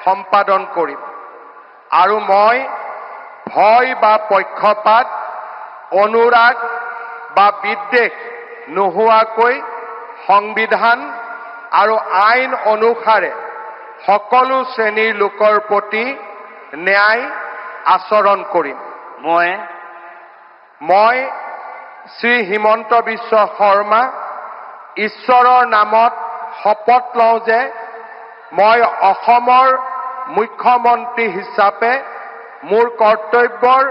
সম্পাদন কৰিম আৰু মই ভয় বা পক্ষপাত অনুৰাগ বা বিদ্বেষ নোহোৱাকৈ সংবিধান আৰু আইন অনুসাৰে সকলো শ্ৰেণীৰ লোকৰ প্ৰতি ন্যায় আচৰণ কৰিম। মই শ্ৰী হিমন্ত বিশ্ব শৰ্মা ঈশ্বৰৰ নামত শপত লওঁ যে মই অসমৰ মুখ্যমন্ত্ৰী হিচাপে মোৰ কৰ্তব্যৰ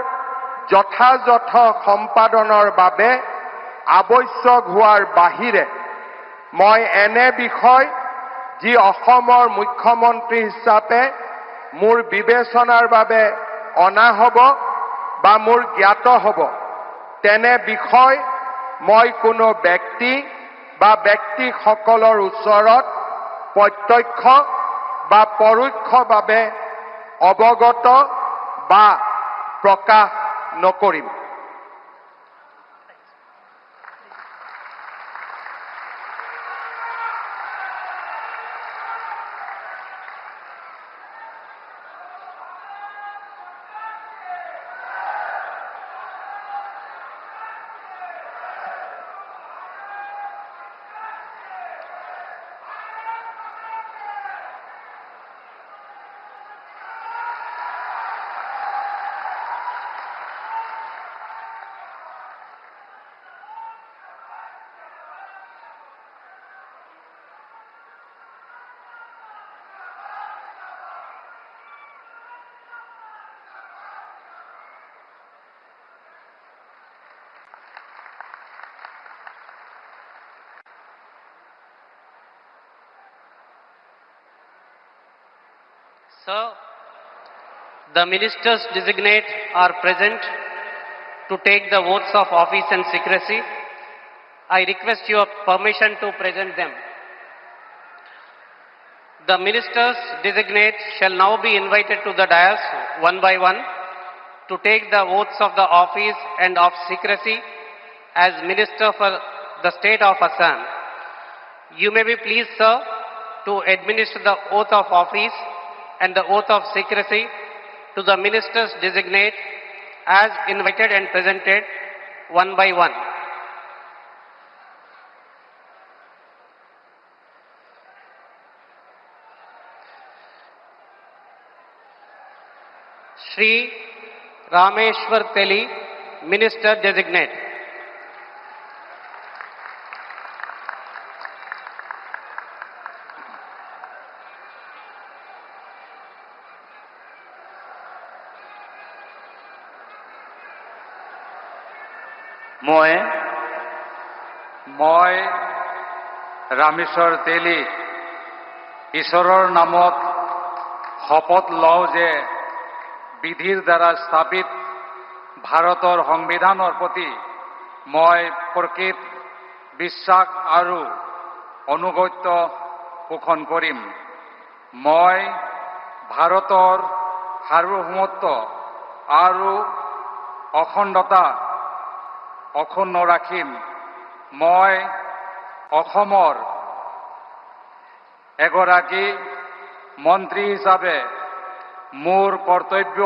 যথাযথ সম্পাদনৰ বাবে আৱশ্যক হোৱাৰ বাহিৰে মই এনে বিষয় যি অসমৰ মুখ্যমন্ত্ৰী হিচাপে মোৰ বিবেচনাৰ বাবে অনা হ'ব বা মোৰ জ্ঞাত হ'ব তেনে বিষয় মই কোনো ব্যক্তি বা ব্যক্তিসকলৰ ওচৰত প্ৰত্যক্ষ বা পৰোক্ষভাৱে অৱগত বা প্ৰকাশ নকৰিম। Sir, the ministers designate are present to take the oaths of office and secrecy. I request your permission to present them. The ministers designate shall now be invited to the dais one by one to take the oaths of the office and of secrecy as minister for the state of Assam. You may be pleased, sir, to administer the oath of office and the oath of secrecy to the ministers designate as invited and presented one by one. Shri Rameshwar Teli, Minister Designate. মই ৰামেশ্বৰ তেলী ঈশ্বৰৰ নামত শপত লওঁ যে বিধিৰ দ্বাৰা স্থাপিত ভাৰতৰ সংবিধানৰ প্ৰতি মই প্ৰকৃত বিশ্বাস আৰু অনুগত্য পোষণ কৰিম। মই ভাৰতৰ সাৰ্বভৌমত্ব আৰু অখণ্ডতা অক্ষুণ্ণ ৰাখিম। মই অসমৰ এগৰাকী মন্ত্ৰী হিচাপে মোৰ কৰ্তব্য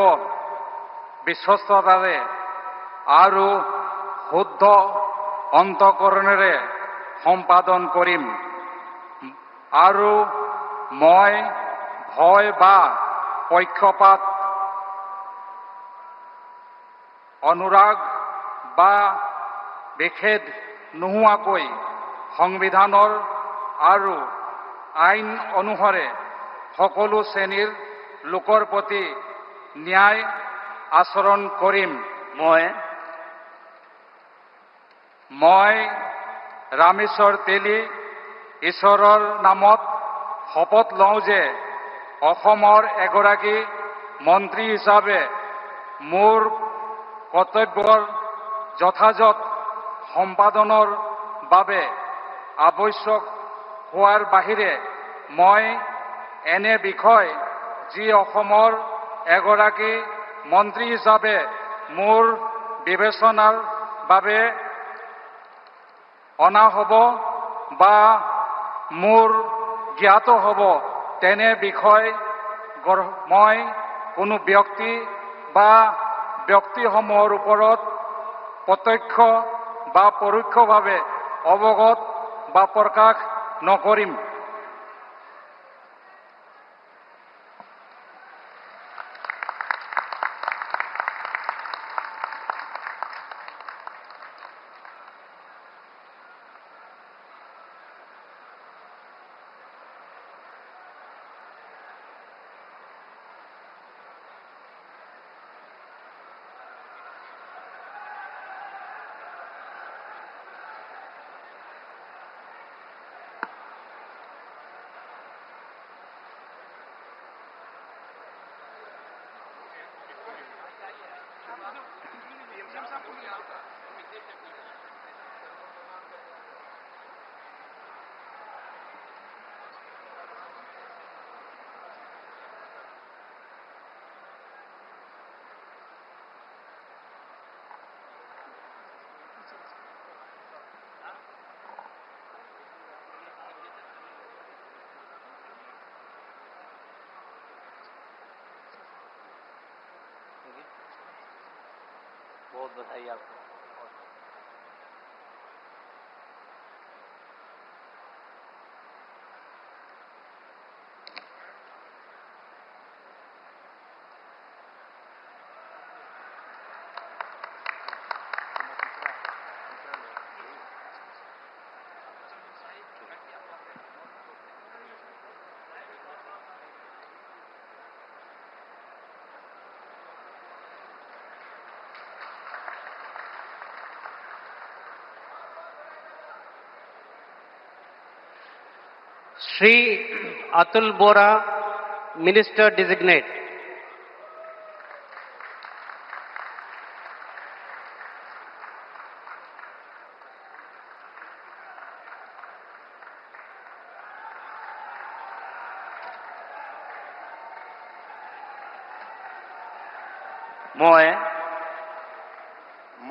বিশ্বস্ততাৰে আৰু শুদ্ধ অন্তঃকৰণেৰে সম্পাদন কৰিম আৰু মই ভয় বা পক্ষপাত অনুৰাগ বা বিখেদ নোহোৱাকৈ সংবিধানৰ আৰু আইন অনুসাৰে সকলো শ্ৰেণীৰ লোকৰ প্ৰতি ন্যায় আচৰণ কৰিম। মই ৰামেশ্বৰ তেলী ঈশ্বৰৰ নামত শপত লওঁ যে অসমৰ এগৰাকী মন্ত্ৰী হিচাপে মোৰ কৰ্তব্যৰ যথাযথ সম্পাদনৰ বাবে আৱশ্যক হোৱাৰ বাহিৰে মই এনে বিষয় যি অসমৰ এগৰাকী মন্ত্ৰী হিচাপে মোৰ বিবেচনাৰ বাবে অনা হ'ব বা মোৰ জ্ঞাত হ'ব তেনে বিষয় মই কোনো ব্যক্তি বা ব্যক্তিসমূহৰ ওপৰত প্ৰত্যক্ষ বা পৰোক্ষভাৱে অৱগত বা প্ৰকাশ নকৰিম। बहुत बधाई आपको। Shri Atul Bora, Minister Designate.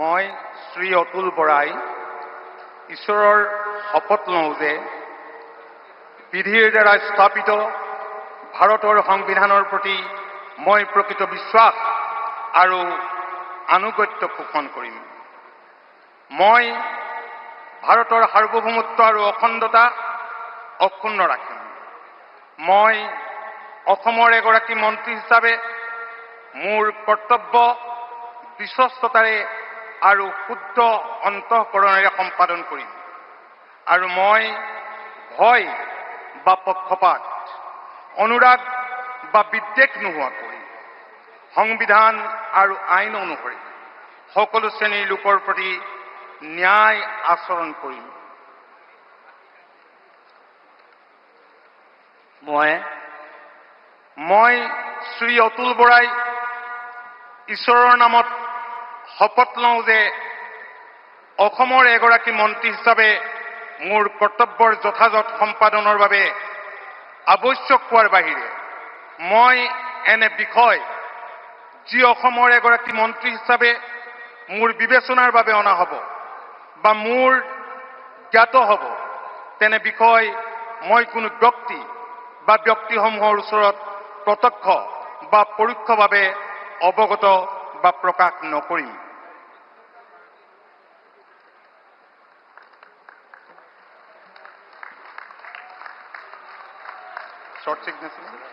মই শ্ৰী অতুল বৰাই ঈশ্বৰৰ শপত লওঁ যে বিধিৰ দ্বাৰা স্থাপিত ভাৰতৰ সংবিধানৰ প্ৰতি মই প্ৰকৃত বিশ্বাস আৰু আনুগত্য পোষণ কৰিম। মই ভাৰতৰ সাৰ্বভৌমত্ব আৰু অখণ্ডতা অক্ষুণ্ণ ৰাখিম। মই অসমৰ এগৰাকী মন্ত্ৰী হিচাপে মোৰ কৰ্তব্য বিশ্বস্ততাৰে আৰু শুদ্ধ অন্তঃকৰণেৰে সম্পাদন কৰিম আৰু মই ভয় বা পক্ষপাত, অনুৰাগ বা বিদ্বেষ নোহোৱাকৈ সংবিধান আৰু আইন অনুসৰি সকলো শ্ৰেণীৰ লোকৰ প্ৰতি ন্যায় আচৰণ কৰিম। মই শ্ৰী অতুল বৰাই ঈশ্বৰৰ নামত শপত লওঁ যে অসমৰ এগৰাকী মন্ত্ৰী হিচাপে মোৰ কৰ্তব্যৰ যথাযথ সম্পাদনৰ বাবে আৱশ্যক হোৱাৰ বাহিৰে মই এনে বিষয় যি অসমৰ এগৰাকী মন্ত্ৰী হিচাপে মোৰ বিবেচনাৰ বাবে অনা হ'ব বা মোৰ জ্ঞাত হ'ব তেনে বিষয় মই কোনো ব্যক্তি বা ব্যক্তিসমূহৰ ওচৰত প্ৰত্যক্ষ বা পৰোক্ষভাৱে অৱগত বা প্ৰকাশ নকৰিম। Short signature.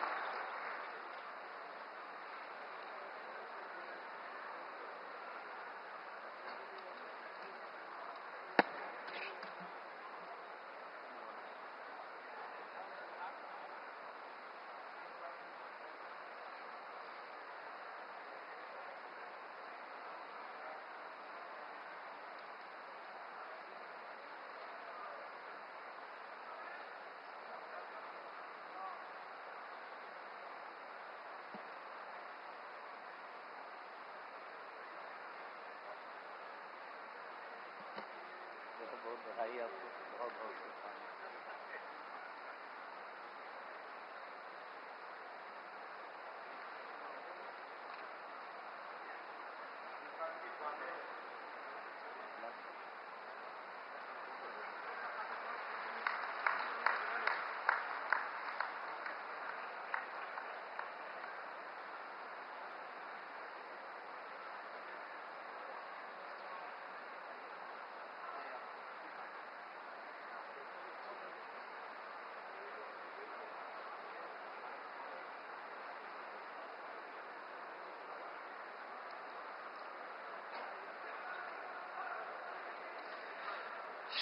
बहुत बधाई आपको, बहुत बहुत शुभकामनाएं।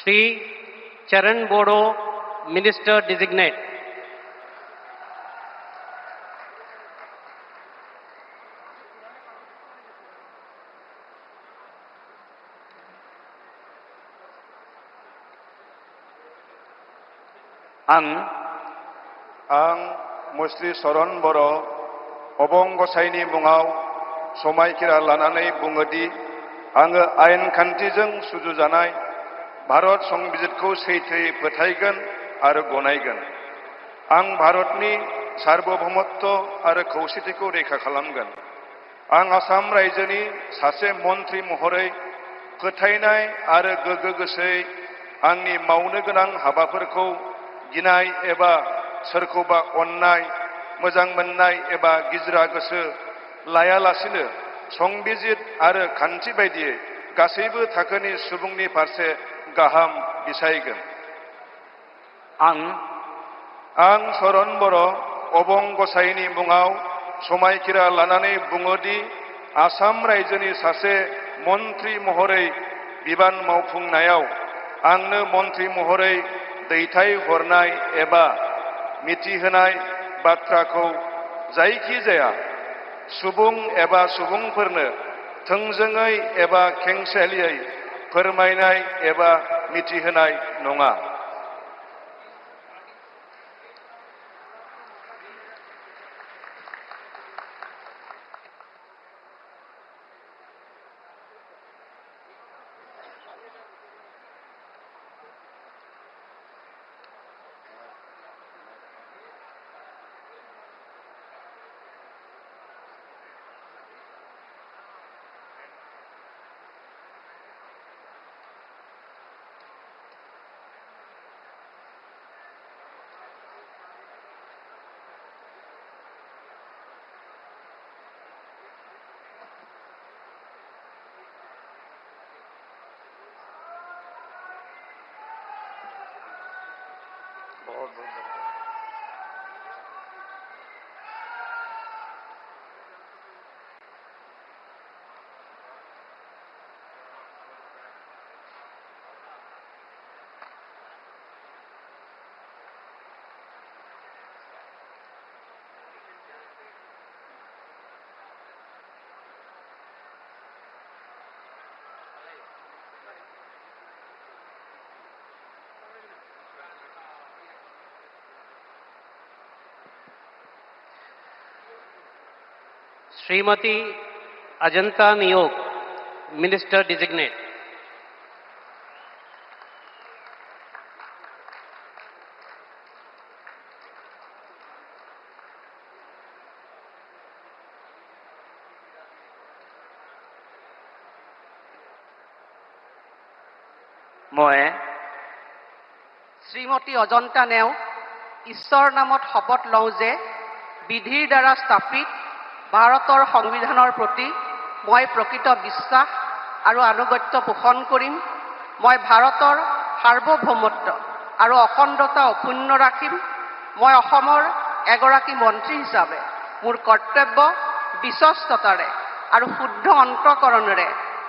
Shri Charan Bodo, Minister Designate. आं मुस्रि चरण बर' अबं गसाइनि मुङाव समायखिरा लानानै बुङोदि आङो आयेन खान्थिजों सुजुजानाय भारत संबिजितखौ सैथोयै फोथायगोन आरो गनायगोन। आं भारतनि सार्वभौमत्व आरो खौसेथिखौ रैखा खालामगोन। आं आसाम रायजोनि सासे मन्थ्रि महरै फोथायनाय आरो गोगो गोसोयै आंनि मावनो गोनां हाबाफोरखौ गिनाय एबा सोरखौबा अननाय, मोजां मोननाय एबा गिज्रा गोसो लायालासिनो संबिजित आरो खान्थि बायदियै गासैबो थाखोनि सुबुंनि फारसे गाहाम बिसायगोन। आं चरण बर' अबं गसाइनि मुङाव समायखिरा लानानै बुङोदि आसाम रायजोनि सासे मन्थ्रि महरै बिबान मावफुंनायाव आंनो मन्थ्रि महरै दैथायहरनाय एबा मिथिहोनाय बाथ्राखौ जायखिजाया सुबुं एबा सुबुंफोरनो थोंजोङै एबा खेंसालियै फोरमायनाय एबा मिथिहोनाय नङा। Srimati Ajanta Niyog, Minister Designate. মই শ্ৰীমতী অজন্তা নেও ঈশ্বৰৰ নামত শপত লওঁ যে বিধিৰ দ্বাৰা স্থাপিত ভাৰতৰ সংবিধানৰ প্ৰতি মই প্ৰকৃত বিশ্বাস আৰু আনুগত্য পোষণ কৰিম। মই ভাৰতৰ সাৰ্বভৌমত্ব আৰু অখণ্ডতা অক্ষুণ্ণ ৰাখিম। মই অসমৰ এগৰাকী মন্ত্ৰী হিচাপে মোৰ কৰ্তব্য বিশ্বস্ততাৰে আৰু শুদ্ধ অন্তঃকৰণেৰে